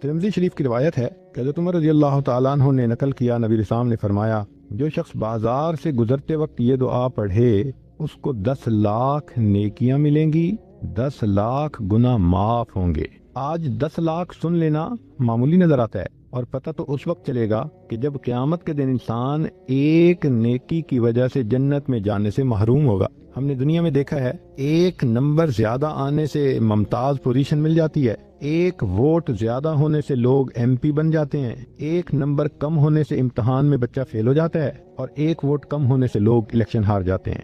ترمذی شریف کی روایت ہے کہ حضرت عمر رضی اللہ تعالیٰ عنہ نے نقل کیا، نبی اسلام نے فرمایا جو شخص بازار سے گزرتے وقت یہ دعا پڑھے اس کو 10 لاکھ نیکیاں ملیں گی، 10 لاکھ گناہ معاف ہوں گے۔ آج 10 لاکھ سن لینا معمولی نظر آتا ہے، اور پتہ تو اس وقت چلے گا کہ جب قیامت کے دن انسان ایک نیکی کی وجہ سے جنت میں جانے سے محروم ہوگا۔ ہم نے دنیا میں دیکھا ہے ایک نمبر زیادہ آنے سے ممتاز پوزیشن مل جاتی ہے، ایک ووٹ زیادہ ہونے سے لوگ ایم پی بن جاتے ہیں، ایک نمبر کم ہونے سے امتحان میں بچہ فیل ہو جاتا ہے، اور ایک ووٹ کم ہونے سے لوگ الیکشن ہار جاتے ہیں۔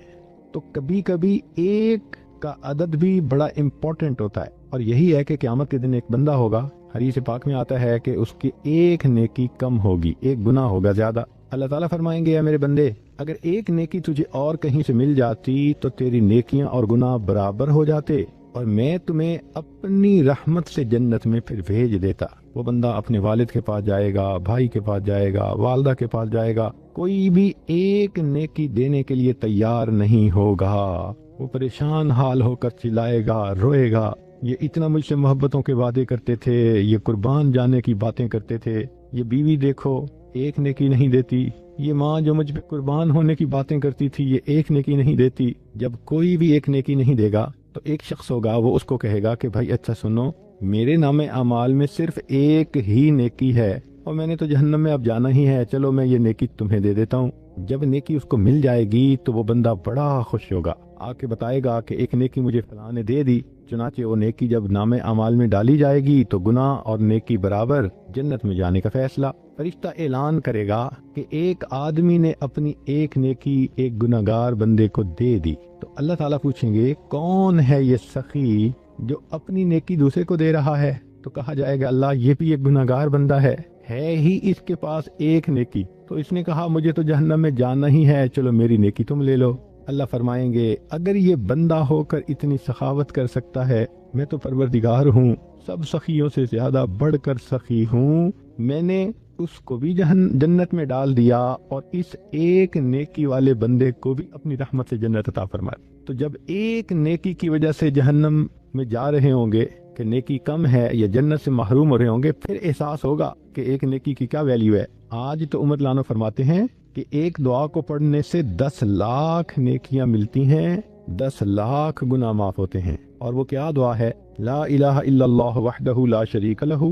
تو کبھی کبھی ایک کا عدد بھی بڑا امپورٹنٹ ہوتا ہے، اور یہی ہے کہ قیامت کے دن ایک بندہ ہوگا، حدیث پاک میں آتا ہے کہ اس کی ایک نیکی کم ہوگی، ایک گناہ ہوگا زیادہ۔ اللہ تعالیٰ فرمائیں گے اے میرے بندے، اگر ایک نیکی تجھے اور کہیں سے مل جاتی تو تیری نیکیاں اور گناہ برابر ہو جاتے، اور میں تمہیں اپنی رحمت سے جنت میں پھر بھیج دیتا۔ وہ بندہ اپنے والد کے پاس جائے گا، بھائی کے پاس جائے گا، والدہ کے پاس جائے گا، کوئی بھی ایک نیکی دینے کے لیے تیار نہیں ہوگا۔ وہ پریشان حال ہو کر چلائے گا، روئے گا، یہ اتنا مجھ سے محبتوں کے وعدے کرتے تھے، یہ قربان جانے کی باتیں کرتے تھے، یہ بیوی دیکھو ایک نیکی نہیں دیتی، یہ ماں جو مجھ پہ قربان ہونے کی باتیں کرتی تھی یہ ایک نیکی نہیں دیتی۔ جب کوئی بھی ایک نیکی نہیں دے گا تو ایک شخص ہوگا، وہ اس کو کہے گا کہ بھائی اچھا سنو، میرے نام اعمال میں صرف ایک ہی نیکی ہے، اور میں نے تو جہنم میں اب جانا ہی ہے، چلو میں یہ نیکی تمہیں دے دیتا ہوں۔ جب نیکی اس کو مل جائے گی تو وہ بندہ بڑا خوش ہوگا، آ کے بتائے گا کہ ایک نیکی مجھے فلاں نے دے دی۔ چنانچہ وہ نیکی جب نام اعمال میں ڈالی جائے گی تو گناہ اور نیکی برابر، جنت میں جانے کا فیصلہ۔ فرشتہ اعلان کرے گا کہ ایک آدمی نے اپنی ایک نیکی ایک گناہگار بندے کو دے دی، تو اللہ تعالیٰ پوچھیں گے کون ہے یہ سخی جو اپنی نیکی دوسرے کو دے رہا ہے؟ تو کہا جائے گا اللہ یہ بھی ایک گناہگار بندہ ہے ہی اس کے پاس ایک نیکی، تو اس نے کہا مجھے تو جہنم میں جانا ہی ہے، چلو میری نیکی تم لے لو۔ اللہ فرمائیں گے اگر یہ بندہ ہو کر اتنی سخاوت کر سکتا ہے، میں تو پروردگار ہوں، سب سخیوں سے زیادہ بڑھ کر سخی ہوں، میں نے اس کو بھی جنت میں ڈال دیا اور اس ایک نیکی والے بندے کو بھی اپنی رحمت سے جنت عطا فرمائی۔ تو جب ایک نیکی کی وجہ سے جہنم میں جا رہے ہوں گے کہ نیکی کم ہے یا جنت سے محروم ہو رہے ہوں گے، پھر احساس ہوگا کہ ایک نیکی کی کیا ویلیو ہے۔ آج تو عمر لانو فرماتے ہیں کہ ایک دعا کو پڑھنے سے 10 لاکھ نیکیاں ملتی ہیں، 10 لاکھ گناہ معاف ہوتے ہیں۔ اور وہ کیا دعا ہے؟ لا الہ الا اللہ وحدہ لا شریک لہ،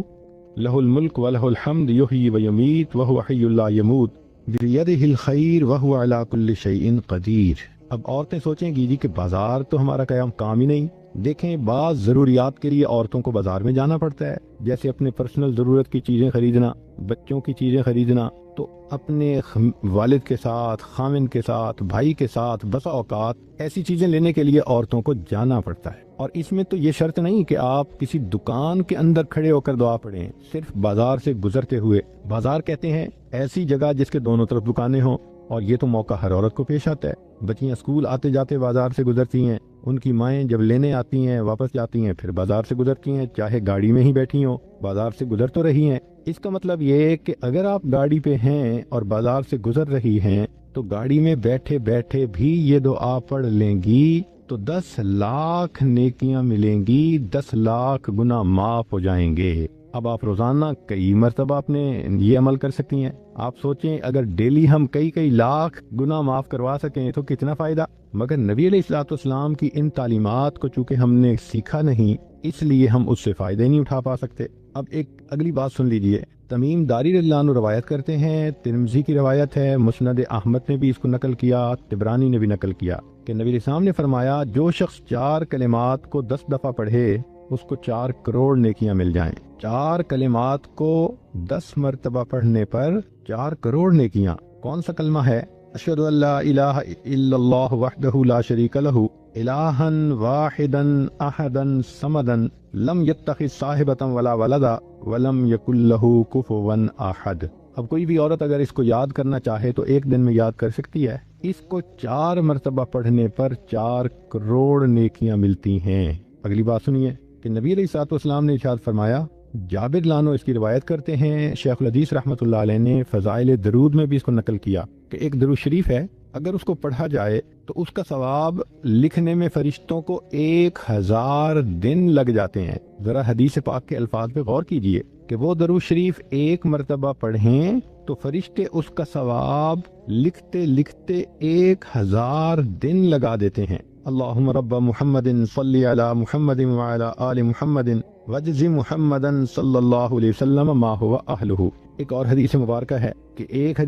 لہ الملک ولہ الحمد یحیی ویمیت وہو حی لا یموت بیدہ الخیر وہو علی کل شیء قدیر۔ اب عورتیں سوچیں گی جی کہ بازار تو ہمارا کام ہی نہیں۔ دیکھیں بعض ضروریات کے لیے عورتوں کو بازار میں جانا پڑتا ہے، جیسے اپنے پرسنل ضرورت کی چیزیں خریدنا، بچوں کی چیزیں خریدنا، تو اپنے والد کے ساتھ، خامن کے ساتھ، بھائی کے ساتھ بسا اوقات ایسی چیزیں لینے کے لیے عورتوں کو جانا پڑتا ہے۔ اور اس میں تو یہ شرط نہیں کہ آپ کسی دکان کے اندر کھڑے ہو کر دعا پڑھیں، صرف بازار سے گزرتے ہوئے۔ بازار کہتے ہیں ایسی جگہ جس کے دونوں طرف دکانیں ہوں، اور یہ تو موقع ہر عورت کو پیش آتا ہے۔ بچیاں اسکول آتے جاتے بازار سے گزرتی ہیں، ان کی مائیں جب لینے آتی ہیں واپس جاتی ہیں پھر بازار سے گزرتی ہیں، چاہے گاڑی میں ہی بیٹھی ہوں بازار سے گزر تو رہی ہیں۔ اس کا مطلب یہ کہ اگر آپ گاڑی پہ ہیں اور بازار سے گزر رہی ہیں تو گاڑی میں بیٹھے بیٹھے بھی یہ دعا پڑھ لیں گی تو 10 لاکھ نیکیاں ملیں گی، 10 لاکھ گناہ معاف ہو جائیں گے۔ اب آپ روزانہ کئی مرتبہ اپنے یہ عمل کر سکتی ہیں۔ آپ سوچیں اگر ڈیلی ہم کئی لاکھ گناہ معاف کروا سکیں تو کتنا فائدہ۔ مگر نبی علیہ الصلوۃ والسلام کی ان تعلیمات کو چونکہ ہم نے سیکھا نہیں، اس لیے ہم اس سے فائدے نہیں اٹھا پا سکتے۔ اب ایک اگلی بات سن لیجئے، تمیم داری رضی اللہ عنہ روایت کرتے ہیں، ترمذی کی روایت ہے، مسند احمد نے بھی اس کو نقل کیا، طبرانی نے بھی نقل کیا کہ نبی علیہ السلام نے فرمایا جو شخص 4 کلمات کو 10 دفعہ پڑھے اس کو 4 کروڑ نیکیاں مل جائیں۔ 4 کلمات کو 10 مرتبہ پڑھنے پر 4 کروڑ نیکیاں۔ کون سا کلمہ ہے؟ اشہد ان لا الہ الا اللہ وحدہ لا شریک لہ الہا واحدا احدا صمدا لم یتخذ صاحبۃ ولا ولدا ولم یکن لہ کفوا احد۔ اب کوئی بھی عورت اگر اس کو یاد کرنا چاہے تو ایک دن میں یاد کر سکتی ہے۔ اس کو 4 مرتبہ پڑھنے پر 4 کروڑ نیکیاں ملتی ہیں۔ اگلی بات سنیے کہ نبی علیہ الصلوۃ والسلام نے ارشاد فرمایا، جابر لانو اس کی روایت کرتے ہیں، شیخ الحدیث رحمۃ اللہ علیہ نے فضائل درود میں بھی اس کو نقل کیا کہ ایک درود شریف ہے، اگر اس کو پڑھا جائے تو اس کا ثواب لکھنے میں فرشتوں کو 1000 دن لگ جاتے ہیں۔ ذرا حدیث پاک کے الفاظ پہ غور کیجئے کہ وہ درود شریف ایک مرتبہ پڑھیں تو فرشتے اس کا ثواب لکھتے لکھتے 1000 دن لگا دیتے ہیں۔ اللہم رب محمد صلی علی محمد وعلی آل محمد وجز محمدا صلی اللہ علیہ وسلم ما هو اہلہ۔ ایک اور حدیث مبارکہ ہے کہ ایک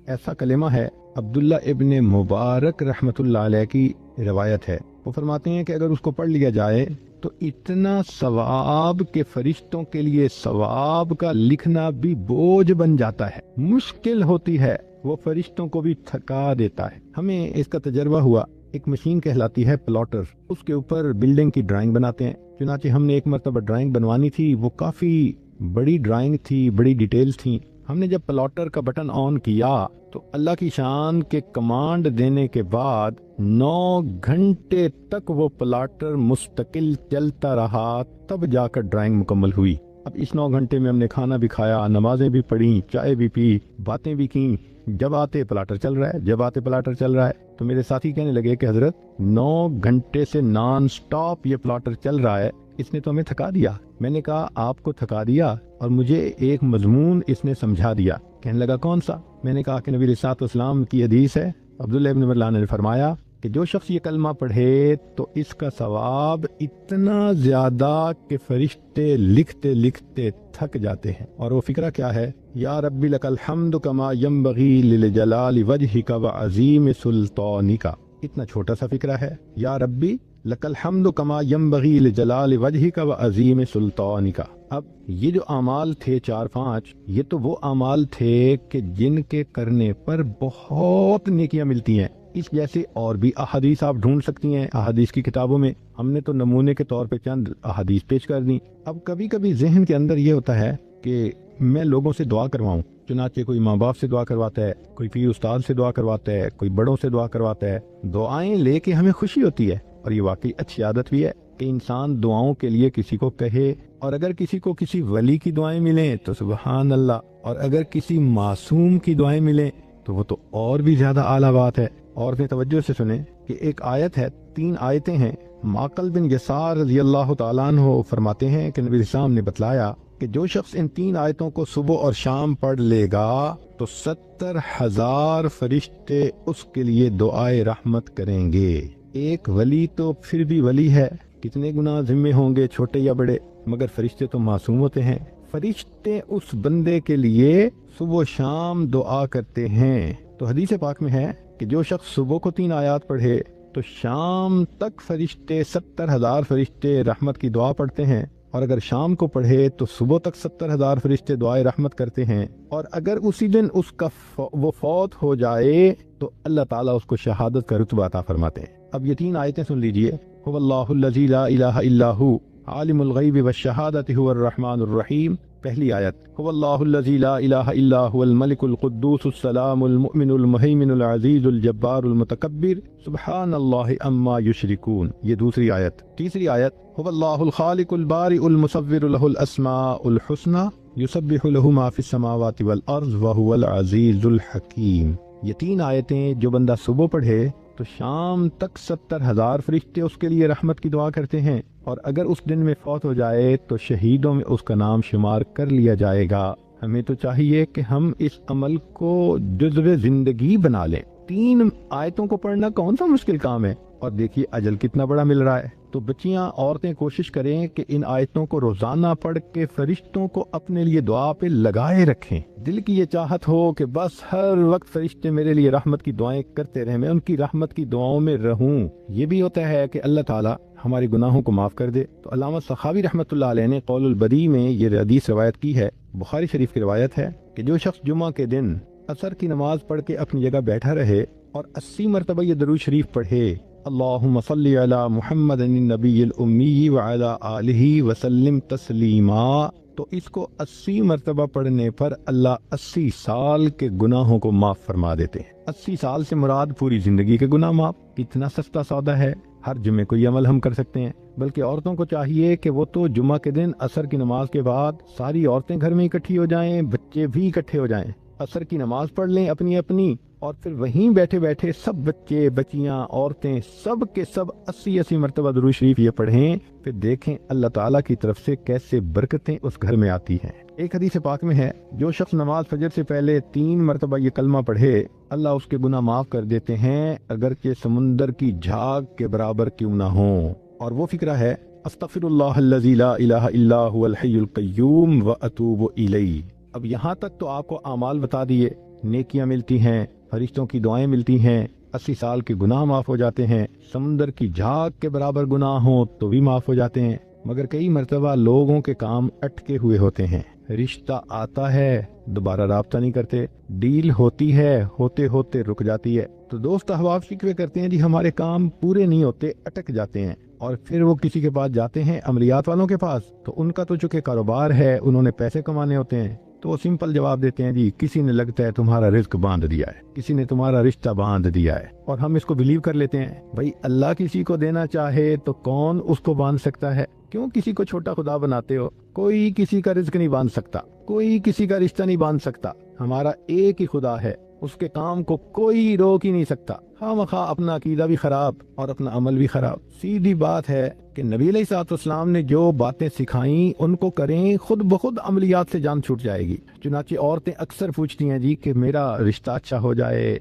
ایسا کلمہ ہے، عبداللہ ابن مبارک رحمت اللہ علیہ کی روایت ہے، وہ فرماتے ہیں کہ اگر اس کو پڑھ لیا جائے تو اتنا ثواب کہ فرشتوں کے لیے ثواب کا لکھنا بھی بوجھ بن جاتا ہے، مشکل ہوتی ہے، وہ فرشتوں کو بھی تھکا دیتا ہے۔ ہمیں اس کا تجربہ ہوا، ایک مشین کہلاتی ہے پلاٹر، اس کے اوپر بلڈنگ کی ڈرائنگ بناتے ہیں۔ چنانچہ ہم نے ایک مرتبہ ڈرائنگ بنوانی تھی، وہ کافی بڑی ڈرائنگ تھی، بڑی ڈیٹیلز تھیں۔ ہم نے جب پلاٹر کا بٹن آن کیا تو اللہ کی شان کے کمانڈ دینے کے بعد 9 گھنٹے تک وہ پلاٹر مستقل چلتا رہا، تب جا کر ڈرائنگ مکمل ہوئی۔ اب اس 9 گھنٹے میں ہم نے کھانا بھی کھایا، نمازیں بھی پڑھی، چائے بھی پی، باتیں بھی کی، جب آتے پلاٹر چل رہا ہے، جب آتے پلاٹر چل رہا ہے۔ تو میرے ساتھی کہنے لگے کہ حضرت 9 گھنٹے سے نان سٹاپ یہ پلاٹر چل رہا ہے، اس نے تو ہمیں تھکا دیا۔ میں نے کہا آپ کو تھکا دیا اور مجھے ایک مضمون اس نے سمجھا دیا۔ کہنے لگا کون سا؟ میں نے کہا کہ نبی علیہ الصلوۃ والسلام کی حدیث ہے، عبداللہ ابن مروان نے فرمایا کہ جو شخص یہ کلمہ پڑھے تو اس کا ثواب اتنا زیادہ کہ فرشتے لکھتے لکھتے تھک جاتے ہیں۔ اور وہ فکرہ کیا ہے؟ یا ربی لک الحمد کما ینبغی لجلال وجہک وعظیم سلطانک۔ اتنا چھوٹا سا فکرہ ہے، یا ربی لک الحمد کما ینبغی لجلال وجہک وعظیم سلطانک۔ اب یہ جو اعمال تھے 4-5، یہ تو وہ اعمال تھے کہ جن کے کرنے پر بہت نیکیاں ملتی ہیں۔ اس جیسے اور بھی احادیث آپ ڈھونڈ سکتی ہیں احادیث کی کتابوں میں، ہم نے تو نمونے کے طور پہ چند احادیث پیش کر دیں۔ اب کبھی کبھی ذہن کے اندر یہ ہوتا ہے کہ میں لوگوں سے دعا کرواؤں، چنانچہ کوئی ماں باپ سے دعا کرواتا ہے، کوئی پیر استاد سے دعا کرواتا ہے، کوئی بڑوں سے دعا کرواتا ہے، دعائیں لے کے ہمیں خوشی ہوتی ہے، اور یہ واقعی اچھی عادت بھی ہے کہ انسان دعاؤں کے لیے کسی کو کہے، اور اگر کسی کو کسی ولی کی دعائیں ملیں تو سبحان اللہ، اور اگر کسی معصوم کی دعائیں ملیں تو وہ تو اور بھی زیادہ اعلیٰ بات ہے۔ اور پھر توجہ سے سنیں کہ ایک آیت ہے، 3 آیتیں ہیں۔ معقل بن یسار رضی اللہ تعالیٰ عنہ فرماتے ہیں کہ نبی اسلام نے بتلایا کہ جو شخص ان 3 آیتوں کو صبح اور شام پڑھ لے گا تو 70,000 فرشتے اس کے لیے دعائے رحمت کریں گے۔ ایک ولی تو پھر بھی ولی ہے، کتنے گناہ ذمے ہوں گے چھوٹے یا بڑے، مگر فرشتے تو معصوم ہوتے ہیں۔ فرشتے اس بندے کے لیے صبح و شام دعا کرتے ہیں۔ تو حدیث پاک میں ہے کہ جو شخص صبح کو 3 آیات پڑھے تو شام تک فرشتے 70,000 فرشتے رحمت کی دعا پڑھتے ہیں، اور اگر شام کو پڑھے تو صبح تک 70,000 فرشتے دعائے رحمت کرتے ہیں، اور اگر اسی دن اس کا وہ فوت ہو جائے تو اللہ تعالیٰ اس کو شہادت کا رتبہ عطا فرماتے ہیں۔ اب یہ 3 آیتیں سن لیجئے۔ هو اللہ الذی لا الہ الا هو عالم الغیب والشہادۃ هو الرحمن الرحیم۔ پہلی آیت، هو اللہ الذی لا الہ الا هو الملک القدوس السلام المؤمن المہیمن العزیز الجبار المتکبر سبحان اللہ عما یشرکون۔ یہ دوسری آیت۔ تیسری آیت، هو اللہ الخالق البارئ المصور له الاسماء الحسنى یسبح له ما فی السماوات والارض وهو العزیز الحکیم۔ یہ 3 آیتیں جو بندہ صبح پڑھے تو شام تک 70,000 فرشتے اس کے لیے رحمت کی دعا کرتے ہیں، اور اگر اس دن میں فوت ہو جائے تو شہیدوں میں اس کا نام شمار کر لیا جائے گا۔ ہمیں تو چاہیے کہ ہم اس عمل کو جزو زندگی بنا لیں۔ 3 آیتوں کو پڑھنا کون سا مشکل کام ہے، اور دیکھیے اجر کتنا بڑا مل رہا ہے۔ تو بچیاں، عورتیں کوشش کریں کہ ان آیتوں کو روزانہ پڑھ کے فرشتوں کو اپنے لیے دعا پہ لگائے رکھیں۔ دل کی یہ چاہت ہو کہ بس ہر وقت فرشتے میرے لیے رحمت کی دعائیں کرتے رہیں، میں ان کی رحمت کی دعاؤں میں رہوں۔ یہ بھی ہوتا ہے کہ اللہ تعالیٰ ہمارے گناہوں کو معاف کر دے۔ تو علامہ سخاوی رحمت اللہ علیہ نے قول البدیع میں یہ حدیث روایت کی ہے، بخاری شریف کی روایت ہے کہ جو شخص جمعہ کے دن عصر کی نماز پڑھ کے اپنی جگہ بیٹھا رہے اور 80 مرتبہ یہ درود شریف پڑھے، اللہم صلی علی محمد النبی الامی وعلی آلہ وسلم تسلیما، تو اس کو 80 مرتبہ پڑھنے پر اللہ 80 سال کے گناہوں کو معاف فرما دیتے ہیں۔ 80 سال سے مراد پوری زندگی کے گناہ معاف۔ کتنا سستا سودا ہے، ہر جمعے کو یہ عمل ہم کر سکتے ہیں۔ بلکہ عورتوں کو چاہیے کہ وہ تو جمعہ کے دن عصر کی نماز کے بعد ساری عورتیں گھر میں اکٹھی ہو جائیں، بچے بھی اکٹھے ہو جائیں، عصر کی نماز پڑھ لیں اپنی اپنی، اور پھر وہیں بیٹھے بیٹھے سب بچے بچیاں عورتیں سب کے سب 80 مرتبہ درود شریف یہ پڑھیں، پھر دیکھیں اللہ تعالیٰ کی طرف سے کیسے برکتیں اس گھر میں آتی ہیں۔ ایک حدیث پاک میں ہے، جو شخص نماز فجر سے پہلے 3 مرتبہ یہ کلمہ پڑھے اللہ اس کے گناہ معاف کر دیتے ہیں، اگرچہ سمندر کی جھاگ کے برابر کیوں نہ ہوں۔ اور وہ فکرہ ہے، استغفر اللہ الذی لا الہ الا هو الحی القیوم واتوب الیہ۔ اب یہاں تک تو آپ کو اعمال بتا دیے، نیکیاں ملتی ہیں، فرشتوں کی دعائیں ملتی ہیں، 80 سال کے گناہ معاف ہو جاتے ہیں، سمندر کی جھاگ کے برابر گناہ ہوں تو بھی معاف ہو جاتے ہیں، مگر کئی مرتبہ لوگوں کے کام اٹکے ہوئے ہوتے ہیں، رشتہ آتا ہے دوبارہ رابطہ نہیں کرتے، ڈیل ہوتی ہے ہوتے ہوتے رک جاتی ہے، تو دوست احباب شکوے کرتے ہیں جی ہمارے کام پورے نہیں ہوتے، اٹک جاتے ہیں، اور پھر وہ کسی کے پاس جاتے ہیں، عملیات والوں کے پاس، تو ان کا تو چونکہ کاروبار ہے، انہوں نے پیسے کمانے ہوتے ہیں، تو وہ سمپل جواب دیتے ہیں جی کسی نے لگتا ہے تمہارا رزق باندھ دیا ہے، کسی نے تمہارا رشتہ باندھ دیا ہے، اور ہم اس کو بلیو کر لیتے ہیں۔ بھائی اللہ کسی کو دینا چاہے تو کون اس کو باندھ سکتا ہے؟ کیوں کسی کو چھوٹا خدا بناتے ہو؟ کوئی کسی کا رزق نہیں باندھ سکتا، کوئی کسی کا رشتہ نہیں باندھ سکتا، ہمارا ایک ہی خدا ہے، اس کے کام کو کوئی روک ہی نہیں سکتا۔ خواہ مخواہ اپنا عقیدہ بھی خراب اور اپنا عمل بھی خراب۔ سیدھی بات ہے کہ نبی علیہ الصلوۃ والسلام نے جو باتیں سکھائیں ان کو کریں، خود بخود عملیات سے جان چھوٹ جائے گی۔ چنانچہ عورتیں اکثر پوچھتی ہیں جی کہ میرا رشتہ اچھا ہو جائے،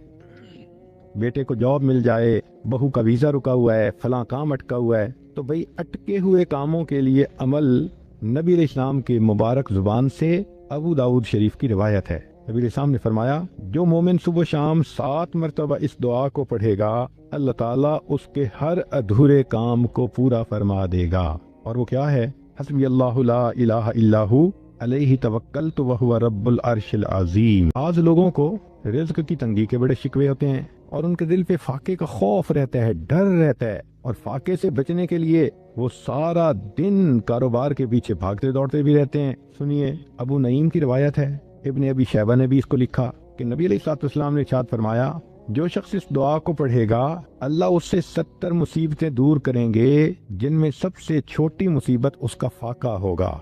بیٹے کو جاب مل جائے، بہو کا ویزا رکا ہوا ہے، فلاں کام اٹکا ہوا ہے، تو بھئی اٹکے ہوئے کاموں کے لیے عمل نبی علیہ السلام کی مبارک زبان سے ابو داؤد شریف کی روایت ہے۔ نبی علیہ السلام نے فرمایا، جو مومن صبح و شام 7 مرتبہ اس دعا کو پڑھے گا اللہ تعالیٰ اس کے ہر ادھورے کام کو پورا فرما دے گا۔ اور وہ کیا ہے؟ حسبی اللہ لا الہ الا ہو علیہ توکلت وہو رب العرش العظیم۔ بعض لوگوں کو رزق کی تنگی کے بڑے شکوے ہوتے ہیں اور ان کے دل پہ فاقے کا خوف رہتا ہے، ڈر رہتا ہے، اور فاقے سے بچنے کے لیے وہ سارا دن کاروبار کے پیچھے بھاگتے دوڑتے بھی رہتے ہیں۔ سنیے، ابو نعیم کی روایت ہے، ابن ابی شیبہ نے بھی اس کو لکھا کہ نبی علیہ الصلوۃ والسلام نے ارشاد فرمایا، جو شخص اس دعا کو پڑھے گا اللہ اس سے 70 مصیبتیں دور کریں گے، جن میں سب سے چھوٹی مصیبت اس کا فاقہ ہوگا۔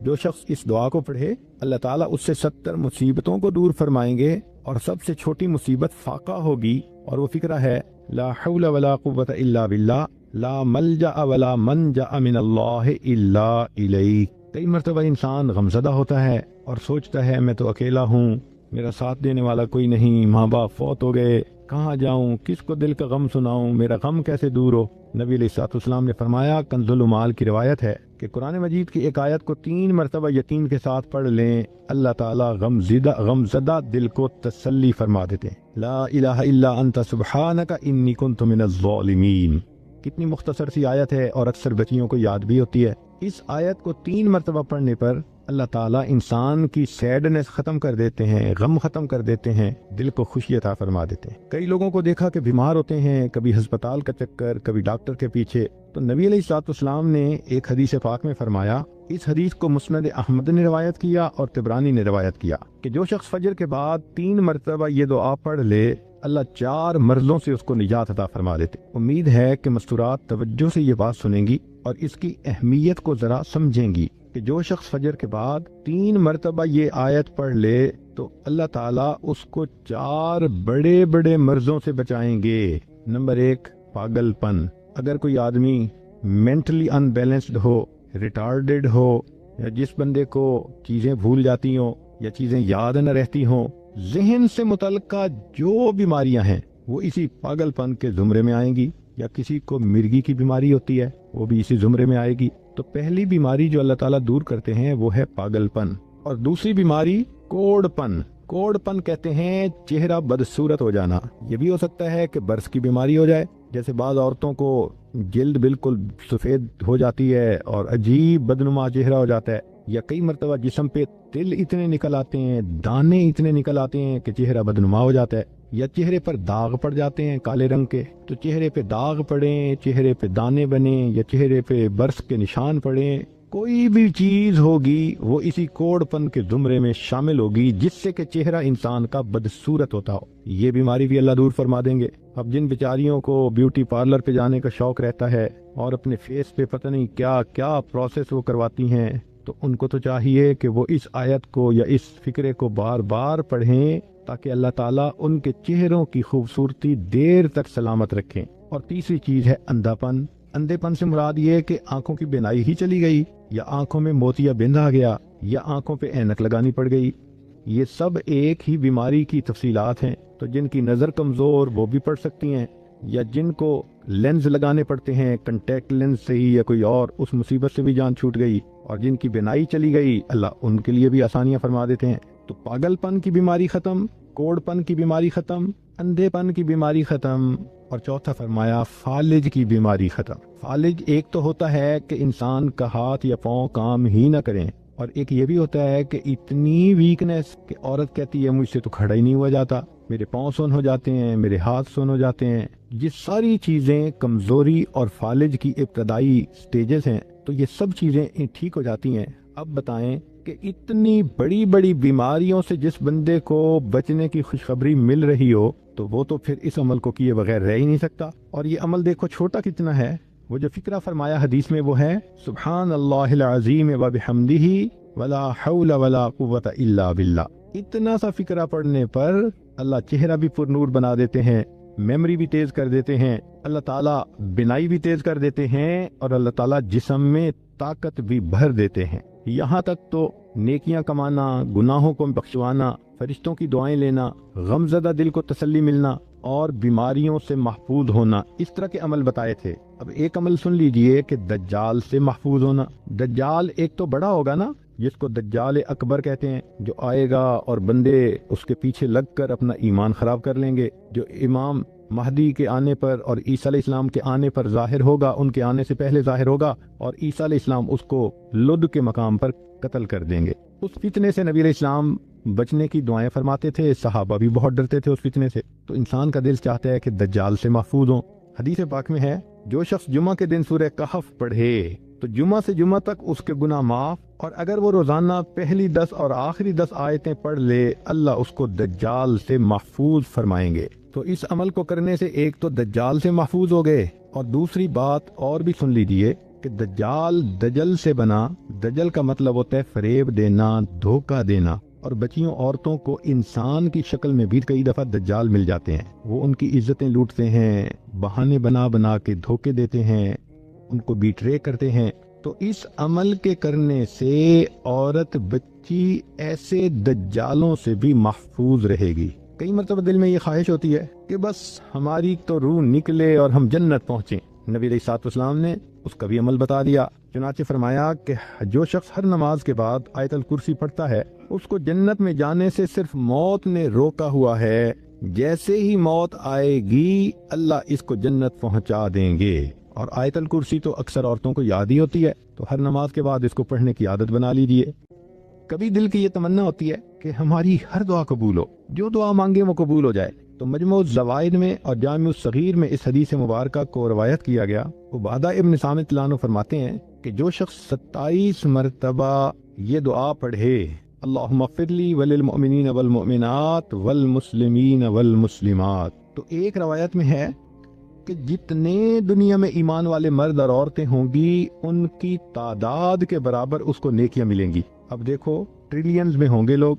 جو شخص اس دعا کو پڑھے اللہ تعالیٰ اس سے 70 مصیبتوں کو دور فرمائیں گے، اور سب سے چھوٹی مصیبت فاقہ ہوگی۔ اور وہ فکرہ ہے، لا حول ولا قوت الا باللہ، لا ملجأ ولا منجأ من اللہ الا الیہ۔ کئی مرتبہ انسان غمزدہ ہوتا ہے اور سوچتا ہے میں تو اکیلا ہوں، میرا ساتھ دینے والا کوئی نہیں، ماں باپ فوت ہو گئے، کہاں جاؤں، کس کو دل کا غم سناؤں، میرا غم کیسے دور ہو؟ نبی علیہ الصلوۃ والسلام نے فرمایا، کنز المال کی روایت ہے کہ قرآن مجید کی ایک آیت کو 3 مرتبہ یقین کے ساتھ پڑھ لیں، اللہ تعالیٰ غمزدہ دل کو تسلی فرما دیتے ہیں۔ لا الہ الا انت سبحانک انی کنت من الظالمین۔ کتنی مختصر سی آیت ہے اور اکثر بچیوں کو یاد بھی ہوتی ہے۔ اس آیت کو 3 مرتبہ پڑھنے پر اللہ تعالیٰ انسان کی سیڈنس ختم کر دیتے ہیں، غم ختم کر دیتے ہیں، دل کو خوشی عطا فرما دیتے ہیں۔ کئی لوگوں کو دیکھا کہ بیمار ہوتے ہیں، کبھی ہسپتال کا چکر، کبھی ڈاکٹر کے پیچھے، تو نبی علیہ الصلوۃ والسلام نے ایک حدیث پاک میں فرمایا، اس حدیث کو مسند احمد نے روایت کیا اور طبرانی نے روایت کیا، کہ جو شخص فجر کے بعد 3 مرتبہ یہ دعا پڑھ لے اللہ 4 مرضوں سے اس کو نجات عطا فرما دیتے۔ امید ہے کہ مستورات توجہ سے یہ بات سنیں گی اور اس کی اہمیت کو ذرا سمجھیں گی کہ جو شخص فجر کے بعد 3 مرتبہ یہ آیت پڑھ لے تو اللہ تعالیٰ اس کو 4 بڑے بڑے مرضوں سے بچائیں گے۔ نمبر 1، پاگل پن۔ اگر کوئی آدمی مینٹلی ان بیلنسڈ ہو، ریٹارڈڈ ہو، یا جس بندے کو چیزیں بھول جاتی ہوں یا چیزیں یاد نہ رہتی ہوں، ذہن سے متعلقہ جو بیماریاں ہیں وہ اسی پاگل پن کے زمرے میں آئیں گی، یا کسی کو مرگی کی بیماری ہوتی ہے وہ بھی اسی زمرے میں آئے گی۔ تو پہلی بیماری جو اللہ تعالیٰ دور کرتے ہیں وہ ہے پاگل پن، اور دوسری بیماری کوڑ پن۔ کوڑ پن کہتے ہیں چہرہ بدصورت ہو جانا۔ یہ بھی ہو سکتا ہے کہ برس کی بیماری ہو جائے، جیسے بعض عورتوں کو جلد بالکل سفید ہو جاتی ہے اور عجیب بدنما چہرہ ہو جاتا ہے، یا کئی مرتبہ جسم پہ تل اتنے نکل آتے ہیں، دانے اتنے نکل آتے ہیں کہ چہرہ بدنما ہو جاتا ہے، یا چہرے پر داغ پڑ جاتے ہیں کالے رنگ کے۔ تو چہرے پہ داغ پڑیں، چہرے پہ دانے بنیں، یا چہرے پہ برس کے نشان پڑیں، کوئی بھی چیز ہوگی وہ اسی کوڑ پن کے زمرے میں شامل ہوگی، جس سے کہ چہرہ انسان کا بدصورت ہوتا ہو۔ یہ بیماری بھی اللہ دور فرما دیں گے۔ اب جن بیچاریوں کو بیوٹی پارلر پہ جانے کا شوق رہتا ہے اور اپنے فیس پہ پتہ نہیں کیا کیا پروسیس وہ کرواتی ہیں، تو ان کو تو چاہیے کہ وہ اس آیت کو یا اس فکرے کو بار بار پڑھیں تاکہ اللہ تعالیٰ ان کے چہروں کی خوبصورتی دیر تک سلامت رکھیں۔ اور تیسری چیز ہے اندھا پن۔ اندھے پن سے مراد یہ کہ آنکھوں کی بینائی ہی چلی گئی، یا آنکھوں میں موتیا بند آ گیا، یا آنکھوں پہ اینک لگانی پڑ گئی۔ یہ سب ایک ہی بیماری کی تفصیلات ہیں۔ تو جن کی نظر کمزور وہ بھی پڑھ سکتی ہیں، یا جن کو لینز لگانے پڑتے ہیں کنٹیکٹ لینز سے ہی یا کوئی اور، اس مصیبت سے بھی جان چھوٹ گئی۔ اور جن کی بینائی چلی گئی اللہ ان کے لیے بھی آسانیاں فرما دیتے ہیں۔ تو پاگل پن کی بیماری ختم، کوڑ پن کی بیماری ختم، اندھے پن کی بیماری ختم، اور چوتھا فرمایا فالج کی بیماری ختم۔ فالج ایک تو ہوتا ہے کہ انسان کا ہاتھ یا پاؤں کام ہی نہ کریں، اور ایک یہ بھی ہوتا ہے کہ اتنی ویکنس کہ عورت کہتی ہے مجھ سے تو کھڑا ہی نہیں ہوا جاتا، میرے پاؤں سن ہو جاتے ہیں، میرے ہاتھ سن ہو جاتے ہیں۔ یہ ساری چیزیں کمزوری اور فالج کی ابتدائی سٹیجز ہیں۔ تو یہ سب چیزیں ٹھیک ہو جاتی ہیں۔ اب بتائیں کہ اتنی بڑی بڑی بیماریوں سے جس بندے کو بچنے کی خوشخبری مل رہی ہو تو وہ تو پھر اس عمل کو کیے بغیر رہ ہی نہیں سکتا۔ اور یہ عمل دیکھو چھوٹا کتنا ہے، وہ جو فکرہ فرمایا حدیث میں وہ ہے سبحان اللہ العظیم و بحمدہ ولا حول ولا قوت الا باللہ۔ اتنا سا فکرہ پڑھنے پر اللہ چہرہ بھی پر نور بنا دیتے ہیں، میموری بھی تیز کر دیتے ہیں، اللہ تعالیٰ بینائی بھی تیز کر دیتے ہیں، اور اللہ تعالیٰ جسم میں طاقت بھی بھر دیتے ہیں۔ یہاں تک تو نیکیاں کمانا، گناہوں کو بخشوانا، فرشتوں کی دعائیں لینا، غم زدہ دل کو تسلی ملنا، اور بیماریوں سے محفوظ ہونا، اس طرح کے عمل بتائے تھے۔ اب ایک عمل سن لیجئے کہ دجال سے محفوظ ہونا۔ دجال ایک تو بڑا ہوگا نا، جس کو دجال اکبر کہتے ہیں، جو آئے گا اور بندے اس کے پیچھے لگ کر اپنا ایمان خراب کر لیں گے، جو امام مہدی کے آنے پر اور عیسیٰ علیہ السلام کے آنے پر ظاہر ہوگا، ان کے آنے سے پہلے ظاہر ہوگا، اور عیسیٰ علیہ السلام اس کو لد کے مقام پر قتل کر دیں گے۔ اس فتنے سے نبی علیہ السلام بچنے کی دعائیں فرماتے تھے، صحابہ بھی بہت ڈرتے تھے اس فتنے سے۔ تو انسان کا دل چاہتا ہے کہ دجال سے محفوظ ہوں۔ حدیث پاک میں ہے جو شخص جمعہ کے دن سورہ کہف پڑھے تو جمعہ سے جمعہ تک اس کے گناہ معاف، اور اگر وہ روزانہ پہلی 10 اور آخری 10 آیتیں پڑھ لے اللہ اس کو دجال سے محفوظ فرمائیں گے۔ تو اس عمل کو کرنے سے ایک تو دجال سے محفوظ ہو گئے، اور دوسری بات اور بھی سن لیجئے کہ دجال دجل سے بنا۔ دجل کا مطلب ہوتا ہے فریب دینا، دھوکہ دینا، اور بچیوں عورتوں کو انسان کی شکل میں بھی کئی دفعہ دجال مل جاتے ہیں۔ وہ ان کی عزتیں لوٹتے ہیں، بہانے بنا بنا کے دھوکے دیتے ہیں، ان کو بیٹرے کرتے ہیں۔ تو اس عمل کے کرنے سے عورت بچی ایسے دجالوں سے بھی محفوظ رہے گی۔ کئی مرتبہ دل میں یہ خواہش ہوتی ہے کہ بس ہماری تو روح نکلے اور ہم جنت پہنچیں۔ نبی علیہ الصلوۃ والسلام نے اس کا بھی عمل بتا دیا، چنانچہ فرمایا کہ جو شخص ہر نماز کے بعد آیت الکرسی پڑھتا ہے اس کو جنت میں جانے سے صرف موت نے روکا ہوا ہے، جیسے ہی موت آئے گی اللہ اس کو جنت پہنچا دیں گے۔ اور آیت الکرسی تو اکثر عورتوں کو یاد ہی ہوتی ہے، تو ہر نماز کے بعد اس کو پڑھنے کی عادت بنا لیجئے۔ کبھی دل کی یہ تمنا ہوتی ہے کہ ہماری ہر دعا قبول ہو، جو دعا مانگے وہ قبول ہو جائے۔ تو مجموع الزوائد میں اور جامع الصغیر میں اس حدیث مبارکہ کو روایت کیا گیا۔ عبادہ ابن صامت اللہ عنہ فرماتے ہیں کہ جو شخص 27 مرتبہ یہ دعا پڑھے اللہم اغفر لی وللمؤمنین والمؤمنات والمسلمین والمسلمات، تو ایک روایت میں ہے کہ جتنے دنیا میں ایمان والے مرد اور عورتیں ہوں گی ان کی تعداد کے برابر اس کو نیکیاں ملیں گی۔ اب دیکھو ٹریلینز میں ہوں گے لوگ،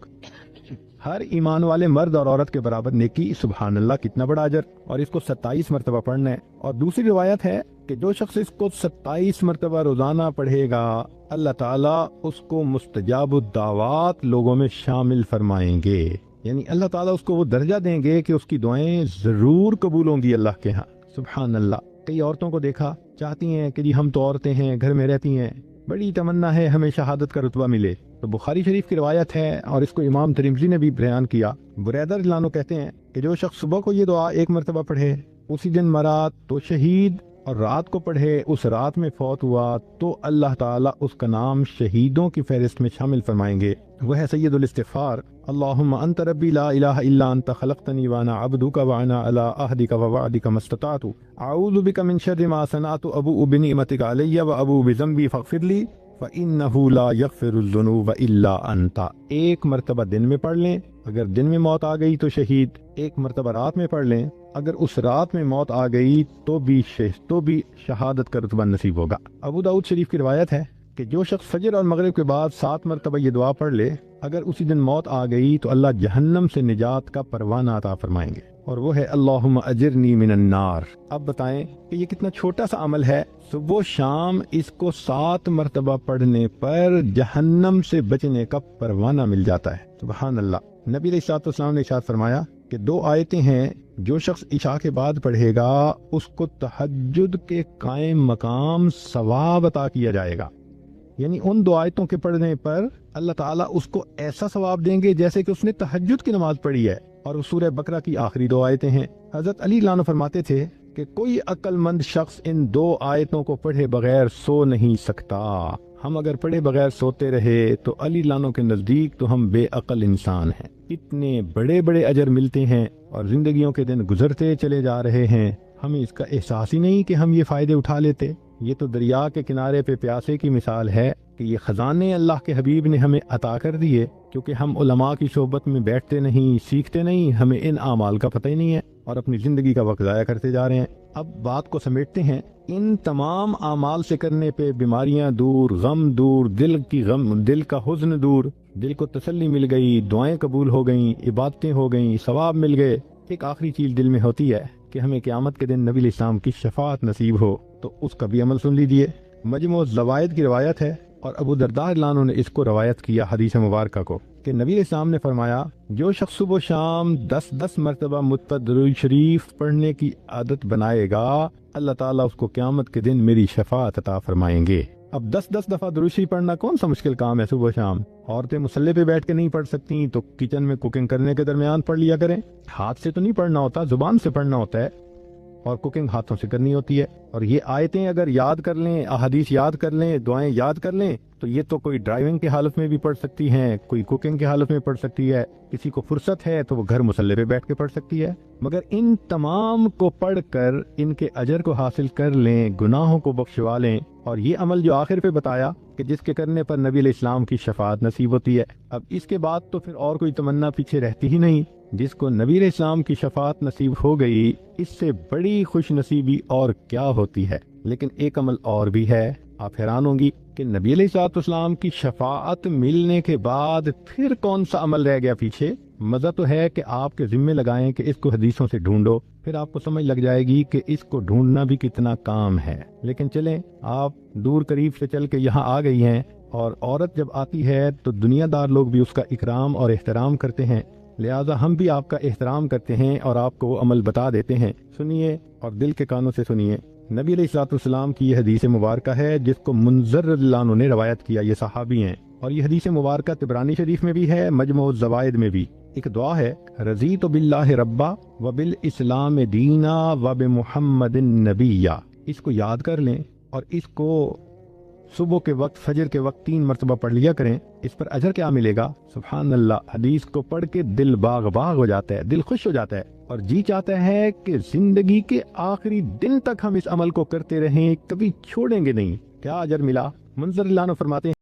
ہر ایمان والے مرد اور عورت کے برابر نیکی، سبحان اللہ کتنا بڑا اجر، اور اس کو 27 مرتبہ پڑھنا ہے۔ اور دوسری روایت ہے کہ جو شخص اس کو 27 مرتبہ روزانہ پڑھے گا اللہ تعالیٰ اس کو مستجاب الدعوات لوگوں میں شامل فرمائیں گے، یعنی اللہ تعالیٰ اس کو وہ درجہ دیں گے کہ اس کی دعائیں ضرور قبول ہوں گی اللہ کے ہاں۔ سبحان اللہ۔ کئی عورتوں کو دیکھا چاہتی ہیں کہ جی ہم تو عورتیں ہیں، گھر میں رہتی ہیں، بڑی تمنا ہے ہمیں شہادت کا رتبہ ملے۔ تو بخاری شریف کی روایت ہے اور اس کو امام ترمذی نے بھی بیان کیا، بریدہ رضی اللہ عنہ کہتے ہیں کہ جو شخص صبح کو یہ دعا 1 مرتبہ پڑھے اسی دن مرا تو شہید، اور رات کو پڑھے اس رات میں فوت ہوا تو اللہ تعالیٰ اس کا نام شہیدوں کی فہرست میں شامل فرمائیں گے۔ وہ ہے سید الاستغفار، اللہم انت ربی لا الہ الا انت خلقتنی وانا عبدک وانا علی عہدک ووعدک ما استطعت اعوذ بک من شر ما صنعت ابوء بنعمتک علی وابوء بذنبی فاغفر لی فإنہ لا یغفر الذنوب الا انت۔ 1 مرتبہ دن میں پڑھ لیں، اگر دن میں موت آ گئی تو شہید۔ 1 مرتبہ رات میں پڑھ لیں، اگر اس رات میں موت آ گئی تو بھی شہادت کا رتبہ نصیب ہوگا۔ ابو داؤد شریف کی روایت ہے کہ جو شخص فجر اور مغرب کے بعد 7 مرتبہ یہ دعا پڑھ لے، اگر اسی دن موت آ گئی تو اللہ جہنم سے نجات کا پروانہ عطا فرمائیں گے، اور وہ ہے اللہم اجرنی من النار۔ اب بتائیں کہ یہ کتنا چھوٹا سا عمل ہے، صبح و شام اس کو 7 مرتبہ پڑھنے پر جہنم سے بچنے کا پروانہ مل جاتا ہے۔ سبحان اللہ۔ نبی علیہ الصلوۃ والسلام نے ارشاد فرمایا کہ 2 آیتیں ہیں جو شخص عشاء کے بعد پڑھے گا اس کو تہجد کے قائم مقام ثواب عطا کیا جائے گا، یعنی ان 2 آیتوں کے پڑھنے پر اللہ تعالیٰ اس کو ایسا ثواب دیں گے جیسے کہ اس نے تہجد کی نماز پڑھی ہے، اور وہ سورہ بقرہ کی آخری 2 آیتیں ہیں۔ حضرت علی رضی اللہ عنہ فرماتے تھے کہ کوئی عقل مند شخص ان 2 آیتوں کو پڑھے بغیر سو نہیں سکتا۔ ہم اگر پڑھے بغیر سوتے رہے تو علی رضی اللہ عنہ کے نزدیک تو ہم بے عقل انسان ہیں۔ اتنے بڑے بڑے اجر ملتے ہیں اور زندگیوں کے دن گزرتے چلے جا رہے ہیں، ہمیں اس کا احساس ہی نہیں کہ ہم یہ فائدے اٹھا لیتے۔ یہ تو دریا کے کنارے پہ پیاسے کی مثال ہے کہ یہ خزانے اللہ کے حبیب نے ہمیں عطا کر دیے، کیونکہ ہم علماء کی صحبت میں بیٹھتے نہیں، سیکھتے نہیں، ہمیں ان اعمال کا پتہ ہی نہیں ہے اور اپنی زندگی کا وقت ضائع کرتے جا رہے ہیں۔ اب بات کو سمیٹتے ہیں، ان تمام اعمال سے کرنے پہ بیماریاں دور، غم دور، دل کا حزن دور، دل کو تسلی مل گئی، دعائیں قبول ہو گئیں، عبادتیں ہو گئیں، ثواب مل گئے۔ ایک آخری چیز دل میں ہوتی ہے کہ ہمیں قیامت کے دن نبی علیہ السلام کی شفاعت نصیب ہو، تو اس کا بھی عمل سن لیجئے۔ مجموع الزوائد کی روایت ہے اور ابو درداء رضی اللہ عنہ نے اس کو روایت کیا حدیث مبارکہ کو، کہ نبی علیہ السلام نے فرمایا جو شخص صبح و شام 10 مرتبہ مجھ پر درود شریف پڑھنے کی عادت بنائے گا، اللہ تعالیٰ اس کو قیامت کے دن میری شفاعت عطا فرمائیں گے۔ اب 10 دفعہ درود شریف پڑھنا کون سا مشکل کام ہے صبح و شام؟ عورتیں مصلی پہ بیٹھ کے نہیں پڑھ سکتی تو کچن میں کوکنگ کرنے کے درمیان پڑھ لیا کریں۔ ہاتھ سے تو نہیں پڑھنا ہوتا، زبان سے پڑھنا ہوتا ہے، اور کوکنگ ہاتھوں سے کرنی ہوتی ہے۔ اور یہ آیتیں اگر یاد کر لیں، احادیث یاد کر لیں، دعائیں یاد کر لیں، تو یہ تو کوئی ڈرائیونگ کی حالت میں بھی پڑھ سکتی ہیں، کوئی کوکنگ کی حالت میں پڑھ سکتی ہے، کسی کو فرصت ہے تو وہ گھر مصلی پہ بیٹھ کے پڑھ سکتی ہے۔ مگر ان تمام کو پڑھ کر ان کے اجر کو حاصل کر لیں، گناہوں کو بخشوا لیں، اور یہ عمل جو آخر پہ بتایا کہ جس کے کرنے پر نبی علیہ السلام کی شفاعت نصیب ہوتی ہے، اب اس کے بعد تو پھر اور کوئی تمنا پیچھے رہتی ہی نہیں۔ جس کو نبی علیہ السلام کی شفاعت نصیب ہو گئی، اس سے بڑی خوش نصیبی اور کیا ہوتی ہے۔ لیکن ایک عمل اور بھی ہے، آپ حیران ہوں گی کہ نبی علیہ السلام کی شفاعت ملنے کے بعد پھر کون سا عمل رہ گیا پیچھے۔ مزہ تو ہے کہ آپ کے ذمہ لگائیں کہ اس کو حدیثوں سے ڈھونڈو، پھر آپ کو سمجھ لگ جائے گی کہ اس کو ڈھونڈنا بھی کتنا کام ہے۔ لیکن چلیں، آپ دور قریب سے چل کے یہاں آ گئی ہیں، اور عورت جب آتی ہے تو دنیا دار لوگ بھی اس کا اکرام اور احترام کرتے ہیں، لہٰذا ہم بھی آپ کا احترام کرتے ہیں اور آپ کو وہ عمل بتا دیتے ہیں۔ سنیے اور دل کے کانوں سے سنیے۔ نبی علیہ الصلوۃ والسلام کی یہ حدیث مبارکہ ہے جس کو منذر رضی اللہ عنہ نے روایت کیا، یہ صحابی ہیں، اور یہ حدیث مبارکہ طبرانی شریف میں بھی ہے، مجموع الزوائد میں بھی۔ ایک دعا ہے، رضیت باللہ ربا وبالاسلام دینا وبمحمد نبیا۔ اس کو یاد کر لیں اور اس کو صبح کے وقت، فجر کے وقت 3 مرتبہ پڑھ لیا کریں۔ اس پر اجر کیا ملے گا؟ سبحان اللہ، حدیث کو پڑھ کے دل باغ باغ ہو جاتا ہے، دل خوش ہو جاتا ہے، اور جی چاہتا ہے کہ زندگی کے آخری دن تک ہم اس عمل کو کرتے رہیں، کبھی چھوڑیں گے نہیں۔ کیا اجر ملا؟ منذر اللہ عنہ فرماتے ہیں